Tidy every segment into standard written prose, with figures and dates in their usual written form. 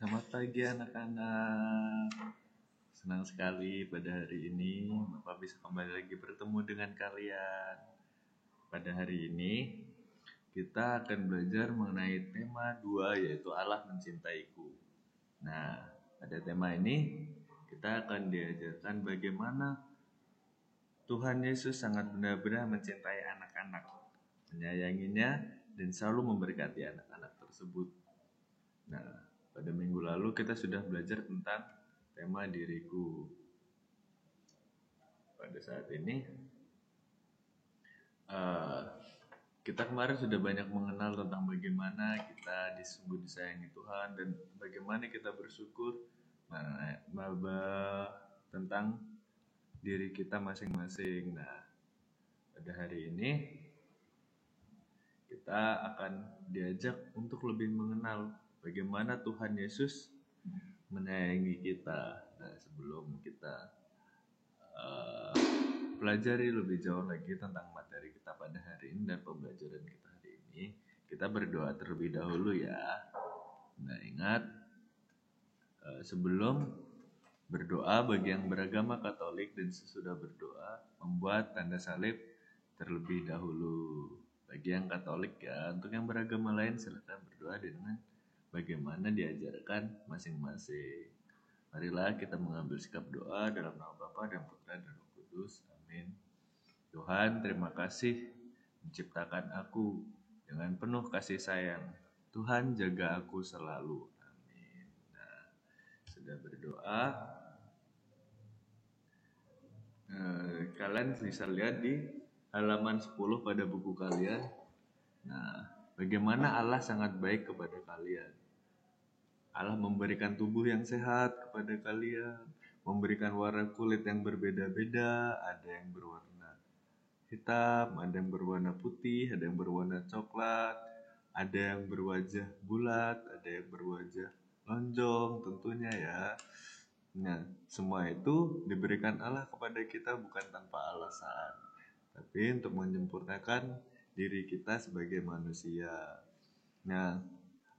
Selamat pagi anak-anak. Senang sekali pada hari ini Bapak bisa kembali lagi bertemu dengan kalian. Pada hari ini kita akan belajar mengenai tema 2, yaitu Allah mencintaiku. Nah, pada tema ini kita akan diajarkan bagaimana Tuhan Yesus sangat benar-benar mencintai anak-anak, menyayanginya dan selalu memberkati anak-anak tersebut. Nah, pada minggu lalu kita sudah belajar tentang tema diriku. Pada saat ini kita kemarin sudah banyak mengenal tentang bagaimana kita disungguh disayangi Tuhan dan bagaimana kita bersyukur tentang diri kita masing-masing. Nah, pada hari ini kita akan diajak untuk lebih mengenal bagaimana Tuhan Yesus menyayangi kita. Nah, sebelum kita pelajari lebih jauh lagi tentang materi kita pada hari ini dan pembelajaran kita hari ini, kita berdoa terlebih dahulu ya. Nah, ingat, sebelum berdoa bagi yang beragama Katolik dan sesudah berdoa membuat tanda salib terlebih dahulu. Bagi yang Katolik ya, untuk yang beragama lain silakan berdoa dengan bagaimana diajarkan masing-masing. Marilah kita mengambil sikap doa dalam nama Bapa dan Putra dan Roh Kudus. Amin. Tuhan, terima kasih menciptakan aku dengan penuh kasih sayang. Tuhan, jaga aku selalu. Amin. Nah, sudah berdoa, kalian bisa lihat di halaman 10 pada buku kalian. Nah, bagaimana Allah sangat baik kepada kalian. Allah memberikan tubuh yang sehat kepada kalian, memberikan warna kulit yang berbeda-beda, ada yang berwarna hitam, ada yang berwarna putih, ada yang berwarna coklat, ada yang berwajah bulat, ada yang berwajah lonjong tentunya ya. Nah, semua itu diberikan Allah kepada kita bukan tanpa alasan, tapi untuk menyempurnakan diri kita sebagai manusia. Nah,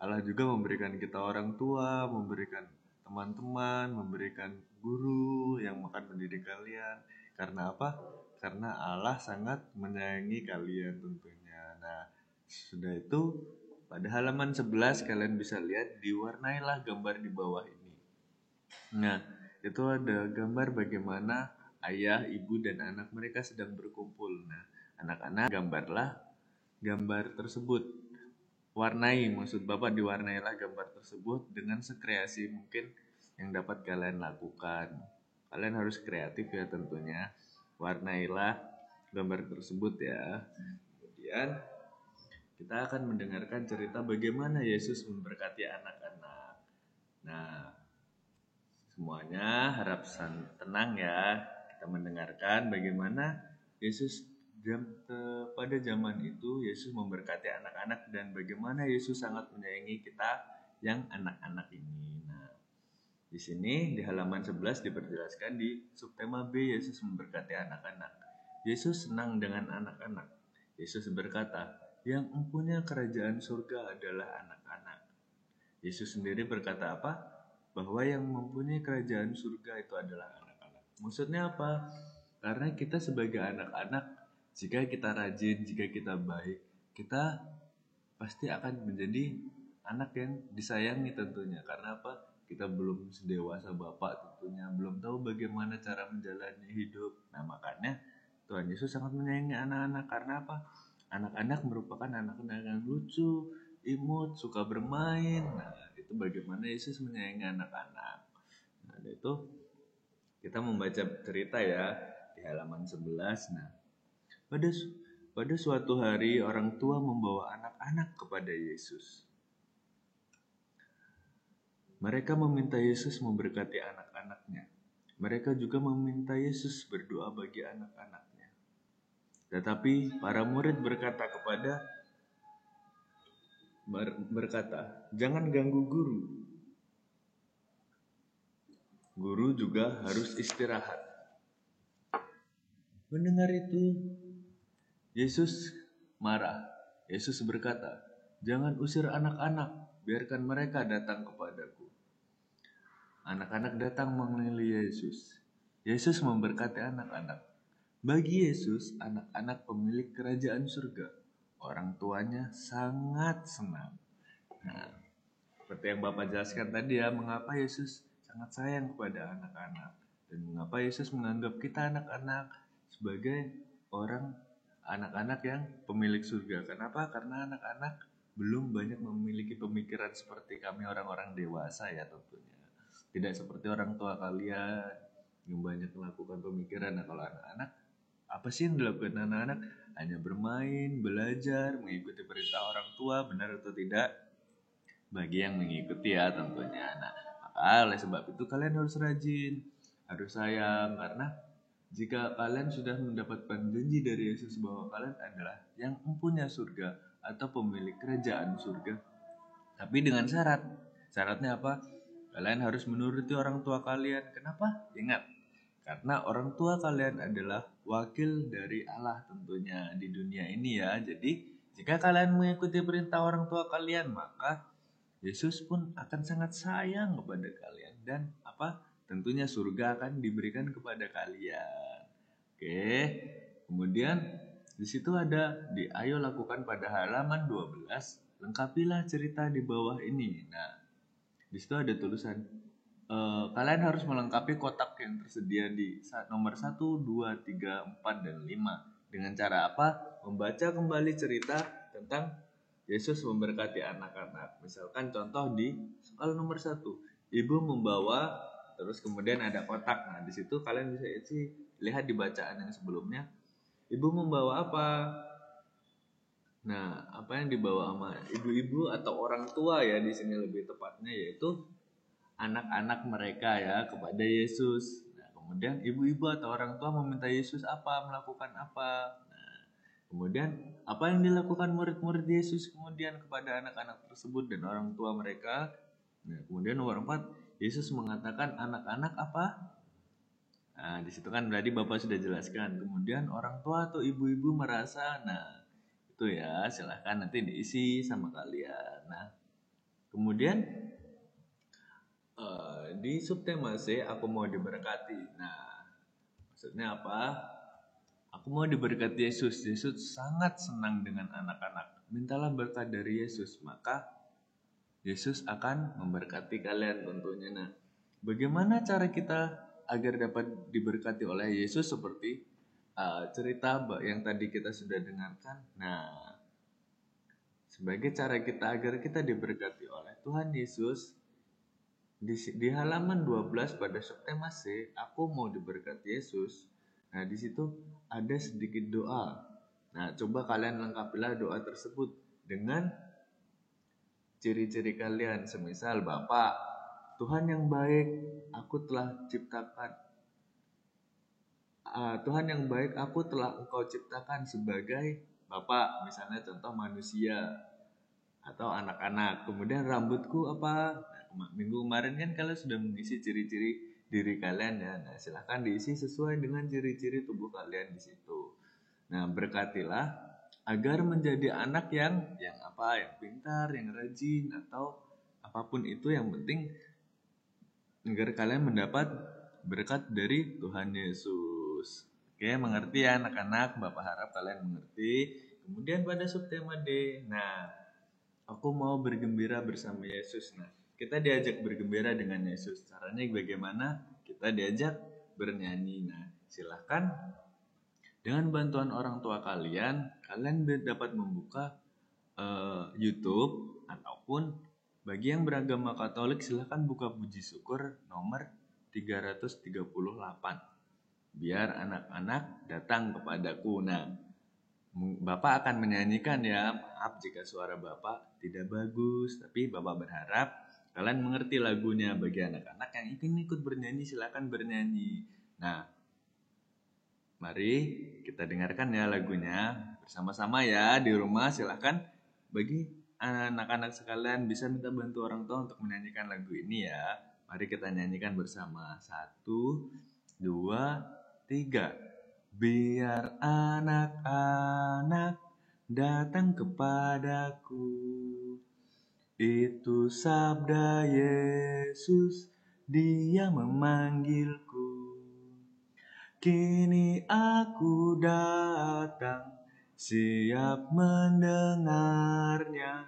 Allah juga memberikan kita orang tua, memberikan teman-teman, memberikan guru yang akan mendidik kalian. Karena apa? Karena Allah sangat menyayangi kalian tentunya. Nah, sudah itu pada halaman 11 kalian bisa lihat diwarnailah gambar di bawah ini. Nah, itu ada gambar bagaimana ayah, ibu, dan anak mereka sedang berkumpul. Nah, anak-anak gambarlah gambar tersebut. Warnai, maksud Bapak diwarnailah gambar tersebut dengan sekreasi mungkin yang dapat kalian lakukan. Kalian harus kreatif ya tentunya. Warnailah gambar tersebut ya. Kemudian kita akan mendengarkan cerita bagaimana Yesus memberkati anak-anak. Nah, semuanya harap tenang ya. Kita mendengarkan bagaimana Yesus pada zaman itu Yesus memberkati anak-anak dan bagaimana Yesus sangat menyayangi kita yang anak-anak ini. Nah, di sini di halaman 11 diperjelaskan di subtema B, Yesus memberkati anak-anak. Yesus senang dengan anak-anak. Yesus berkata, yang mempunyai kerajaan surga adalah anak-anak. Yesus sendiri berkata apa? Bahwa yang mempunyai kerajaan surga itu adalah anak-anak. Maksudnya apa? Karena kita sebagai anak-anak, jika kita rajin, jika kita baik, kita pasti akan menjadi anak yang disayangi tentunya. Karena apa? Kita belum sedewasa Bapak tentunya, belum tahu bagaimana cara menjalani hidup. Nah, makanya Tuhan Yesus sangat menyayangi anak-anak. Karena apa? Anak-anak merupakan anak-anak yang lucu, imut, suka bermain. Nah, itu bagaimana Yesus menyayangi anak-anak. Nah, itu kita membaca cerita ya di halaman 11. Nah, pada suatu hari orang tua membawa anak-anak kepada Yesus. Mereka meminta Yesus memberkati anak-anaknya. Mereka juga meminta Yesus berdoa bagi anak-anaknya. Tetapi para murid berkata, jangan ganggu guru. Guru juga harus istirahat. Mendengar itu, Yesus marah. Yesus berkata, jangan usir anak-anak, biarkan mereka datang kepadaku. Anak-anak datang mengelilingi Yesus. Yesus memberkati anak-anak. Bagi Yesus, anak-anak pemilik kerajaan surga. Orang tuanya sangat senang. Nah, seperti yang Bapak jelaskan tadi ya, mengapa Yesus sangat sayang kepada anak-anak. Dan mengapa Yesus menganggap kita anak-anak sebagai anak-anak yang pemilik surga. Kenapa? Karena anak-anak belum banyak memiliki pemikiran seperti kami orang-orang dewasa ya tentunya. Tidak seperti orang tua kalian yang banyak melakukan pemikiran. Nah, kalau anak-anak, apa sih yang dilakukan anak-anak? Hanya bermain, belajar, mengikuti perintah orang tua, benar atau tidak? Bagi yang mengikuti ya tentunya. Nah, maka oleh sebab itu kalian harus rajin, harus sayang, karena jika kalian sudah mendapatkan janji dari Yesus bahwa kalian adalah yang mempunyai surga atau pemilik kerajaan surga, tapi dengan syarat. Syaratnya apa? Kalian harus menuruti orang tua kalian. Kenapa? Ingat, karena orang tua kalian adalah wakil dari Allah tentunya di dunia ini ya. Jadi, jika kalian mengikuti perintah orang tua kalian, maka Yesus pun akan sangat sayang kepada kalian. Dan apa? Tentunya surga akan diberikan kepada kalian. Oke. Kemudian di situ ada di ayo lakukan pada halaman 12, lengkapilah cerita di bawah ini. Nah, di situ ada tulisan kalian harus melengkapi kotak yang tersedia di nomor 1, 2, 3, 4, dan 5. Dengan cara apa? Membaca kembali cerita tentang Yesus memberkati anak-anak. Misalkan contoh di soal nomor 1, ibu membawa, terus kemudian ada kotak. Nah, di situ kalian bisa lihat di bacaan yang sebelumnya. Ibu membawa apa? Nah, apa yang dibawa sama ibu-ibu atau orang tua ya di sini lebih tepatnya, yaitu anak-anak mereka ya kepada Yesus. Nah, kemudian ibu-ibu atau orang tua meminta Yesus melakukan apa. Nah, kemudian apa yang dilakukan murid-murid Yesus kemudian kepada anak-anak tersebut dan orang tua mereka. Nah, kemudian nomor 4, Yesus mengatakan anak-anak apa? Nah, di situ kan berarti Bapak sudah jelaskan. Kemudian orang tua atau ibu-ibu merasa, nah itu ya silahkan nanti diisi sama kalian. Nah, kemudian di subtema C, aku mau diberkati. Nah, maksudnya apa? Aku mau diberkati Yesus. Yesus sangat senang dengan anak-anak. Mintalah berkat dari Yesus, maka Yesus akan memberkati kalian tentunya. Nah, bagaimana cara kita agar dapat diberkati oleh Yesus seperti cerita yang tadi kita sudah dengarkan? Nah, sebagai cara kita agar kita diberkati oleh Tuhan Yesus, di halaman 12 pada subtema C, aku mau diberkati Yesus. Nah, di situ ada sedikit doa. Nah, coba kalian lengkapilah doa tersebut dengan ciri-ciri kalian. Semisal, Bapak, Tuhan yang baik, aku telah ciptakan. Tuhan yang baik, aku telah Engkau ciptakan sebagai Bapak, misalnya contoh manusia atau anak-anak. Kemudian rambutku apa? Minggu kemarin kan kalian sudah mengisi ciri-ciri diri kalian ya. Nah, silahkan diisi sesuai dengan ciri-ciri tubuh kalian di situ. Nah, berkatilah agar menjadi anak yang apa? Yang pintar, yang rajin, atau apapun itu, yang penting agar kalian mendapat berkat dari Tuhan Yesus. Oke, mengerti ya anak-anak? Bapak harap kalian mengerti. Kemudian pada subtema D, nah, aku mau bergembira bersama Yesus. Nah, kita diajak bergembira dengan Yesus. Caranya bagaimana? Kita diajak bernyanyi. Nah, silahkan dengan bantuan orang tua kalian dapat membuka YouTube, ataupun bagi yang beragama Katolik silahkan buka puji syukur nomor 338. Biar anak-anak datang kepadaku. Nah, Bapak akan menyanyikan ya. Maaf jika suara Bapak tidak bagus, tapi Bapak berharap kalian mengerti lagunya. Bagi anak-anak yang ingin ikut bernyanyi, silakan bernyanyi. Nah, mari kita dengarkan ya lagunya bersama-sama ya di rumah. Silakan bagi anak-anak sekalian bisa minta bantu orang tua untuk menyanyikan lagu ini ya. Mari kita nyanyikan bersama. 1, 2, 3. Biar anak-anak datang kepadaku, itu sabda Yesus Dia memanggilku. Kini aku datang, siap mendengarnya.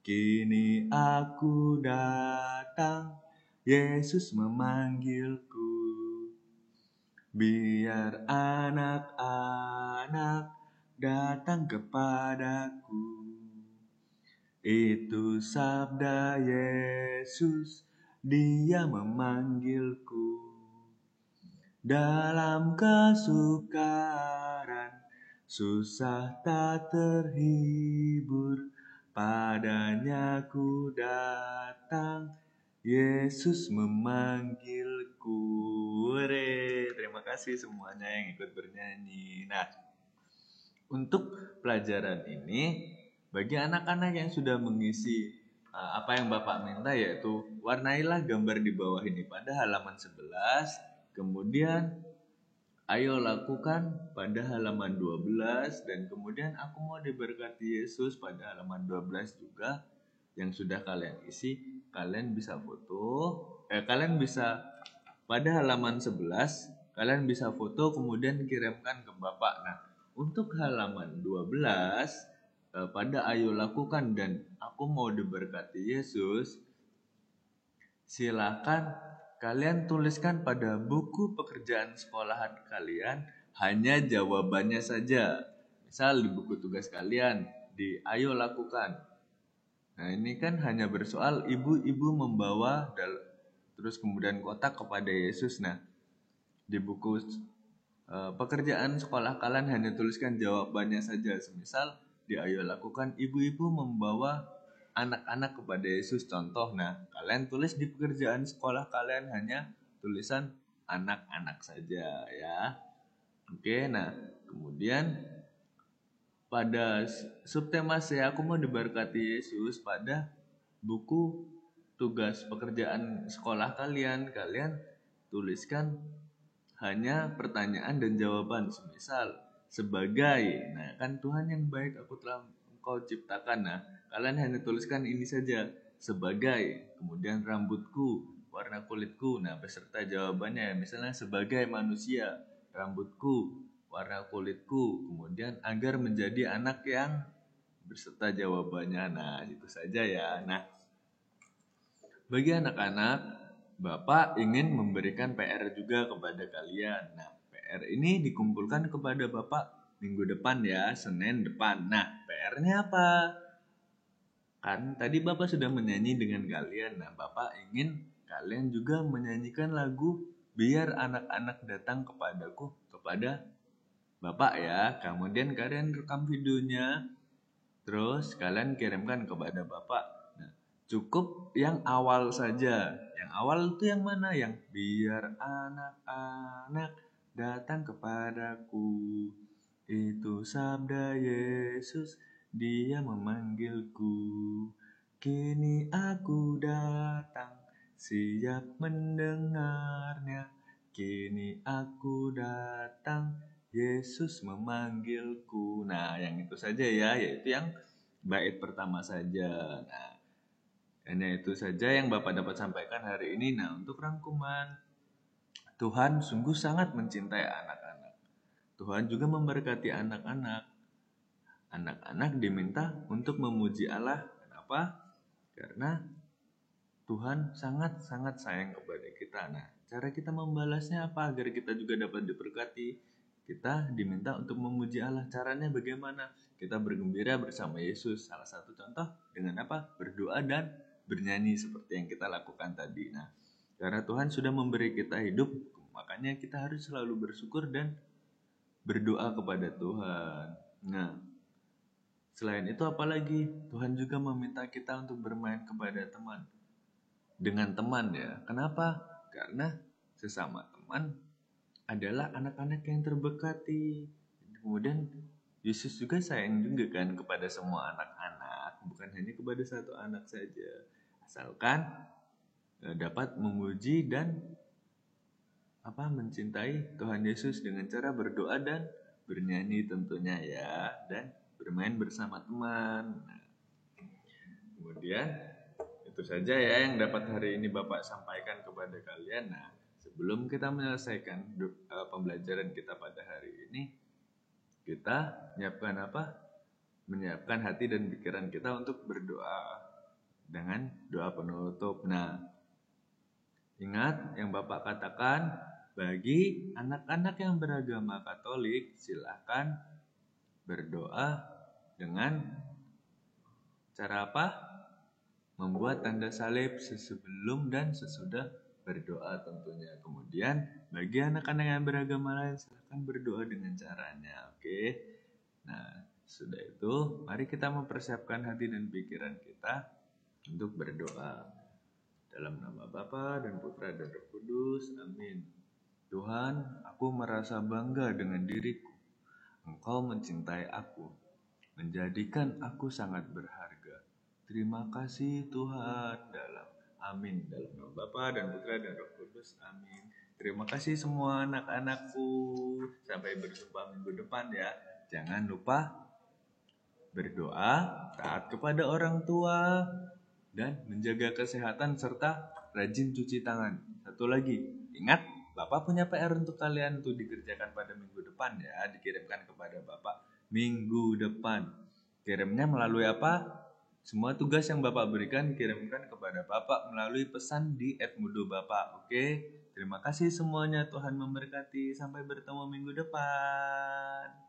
Kini aku datang, Yesus memanggilku. Biar anak-anak datang kepadaku. Itu sabda Yesus, Dia memanggilku. Dalam kesukaran, susah tak terhibur, padanya ku datang, Yesus memanggilku. Terima kasih semuanya yang ikut bernyanyi. Nah, untuk pelajaran ini, bagi anak-anak yang sudah mengisi apa yang Bapak minta, yaitu warnailah gambar di bawah ini pada halaman 11. Kemudian ayo lakukan pada halaman 12. Dan kemudian aku mau diberkati Yesus pada halaman 12 juga. Yang sudah kalian isi, kalian bisa foto. Kalian bisa pada halaman 11, kalian bisa foto kemudian kirimkan ke Bapak. Nah, untuk halaman 12, pada ayo lakukan dan aku mau diberkati Yesus, silakan kalian tuliskan pada buku pekerjaan sekolahan kalian hanya jawabannya saja. Misal di buku tugas kalian, di ayo lakukan. Nah, ini kan hanya bersoal ibu-ibu membawa terus kemudian kotak kepada Yesus. Nah, di buku pekerjaan sekolah kalian hanya tuliskan jawabannya saja. Semisal di ayo lakukan, ibu-ibu membawa anak-anak kepada Yesus, contoh. Nah, kalian tulis di pekerjaan sekolah kalian hanya tulisan anak-anak saja ya. Oke, nah kemudian pada subtema saya aku mau diberkati Yesus, pada buku tugas pekerjaan sekolah kalian tuliskan hanya pertanyaan dan jawaban. Semisal sebagai, nah kan Tuhan yang baik aku telah engkau ciptakan. Nah, kalian hanya tuliskan ini saja, sebagai, kemudian rambutku, warna kulitku, nah beserta jawabannya. Misalnya sebagai manusia, rambutku, warna kulitku, kemudian agar menjadi anak yang, beserta jawabannya. Nah, itu saja ya. Nah, bagi anak-anak, Bapak ingin memberikan PR juga kepada kalian. Nah, PR ini dikumpulkan kepada Bapak minggu depan ya, Senin depan. Nah, PR-nya apa? Kan tadi Bapak sudah menyanyi dengan kalian. Nah, Bapak ingin kalian juga menyanyikan lagu Biar Anak-anak Datang Kepadaku, kepada Bapak ya. Kemudian kalian rekam videonya, terus kalian kirimkan kepada Bapak. Nah, cukup yang awal saja. Yang awal itu yang mana? Yang biar anak-anak datang kepadaku. Itu sabda Yesus, Dia memanggilku. Kini aku datang, siap mendengarnya. Kini aku datang, Yesus memanggilku. Nah, yang itu saja ya, yaitu yang bait pertama saja. Nah, hanya itu saja yang Bapak dapat sampaikan hari ini. Nah, untuk rangkuman, Tuhan sungguh sangat mencintai anak-anak. Tuhan juga memberkati anak-anak. Anak-anak diminta untuk memuji Allah. Kenapa? Karena Tuhan sangat-sangat sayang kepada kita. Nah, cara kita membalasnya apa agar kita juga dapat diberkati? Kita diminta untuk memuji Allah. Caranya bagaimana? Kita bergembira bersama Yesus. Salah satu contoh dengan apa? Berdoa dan bernyanyi seperti yang kita lakukan tadi. Nah, karena Tuhan sudah memberi kita hidup, makanya kita harus selalu bersyukur dan berdoa kepada Tuhan. Nah, selain itu apalagi? Tuhan juga meminta kita untuk bermain kepada teman. Dengan teman ya. Kenapa? Karena sesama teman adalah anak-anak yang terberkati. Kemudian Yesus juga sayang juga kan kepada semua anak-anak, bukan hanya kepada satu anak saja. Asalkan dapat memuji dan mencintai Tuhan Yesus dengan cara berdoa dan bernyanyi tentunya ya, dan bermain bersama teman. Nah, kemudian Itu saja ya yang dapat hari ini Bapak sampaikan kepada kalian. Nah, sebelum kita menyelesaikan pembelajaran kita pada hari ini, kita menyiapkan hati dan pikiran kita untuk berdoa dengan doa penutup. Nah, ingat yang Bapak katakan, bagi anak-anak yang beragama Katolik, silahkan berdoa dengan cara apa? Membuat tanda salib sebelum dan sesudah berdoa tentunya. Kemudian bagi anak-anak yang beragama lain silahkan berdoa dengan caranya. Oke. Nah, sudah itu mari kita mempersiapkan hati dan pikiran kita untuk berdoa. Dalam nama Bapa dan Putra dan Roh Kudus. Amin. Tuhan, aku merasa bangga dengan diriku. Engkau mencintai aku, menjadikan aku sangat berharga. Terima kasih Tuhan. Amin. Dalam nama Bapa dan Putra dan Roh Kudus. Amin. Terima kasih semua anak-anakku. Sampai berjumpa minggu depan ya. Jangan lupa berdoa, taat kepada orang tua, dan menjaga kesehatan serta rajin cuci tangan. Satu lagi, ingat Bapak punya PR untuk kalian untuk dikerjakan pada minggu depan ya. Dikirimkan kepada Bapak minggu depan. Kirimnya melalui apa? Semua tugas yang Bapak berikan dikirimkan kepada Bapak melalui pesan di @mudobapak. Oke, terima kasih semuanya. Tuhan memberkati. Sampai bertemu minggu depan.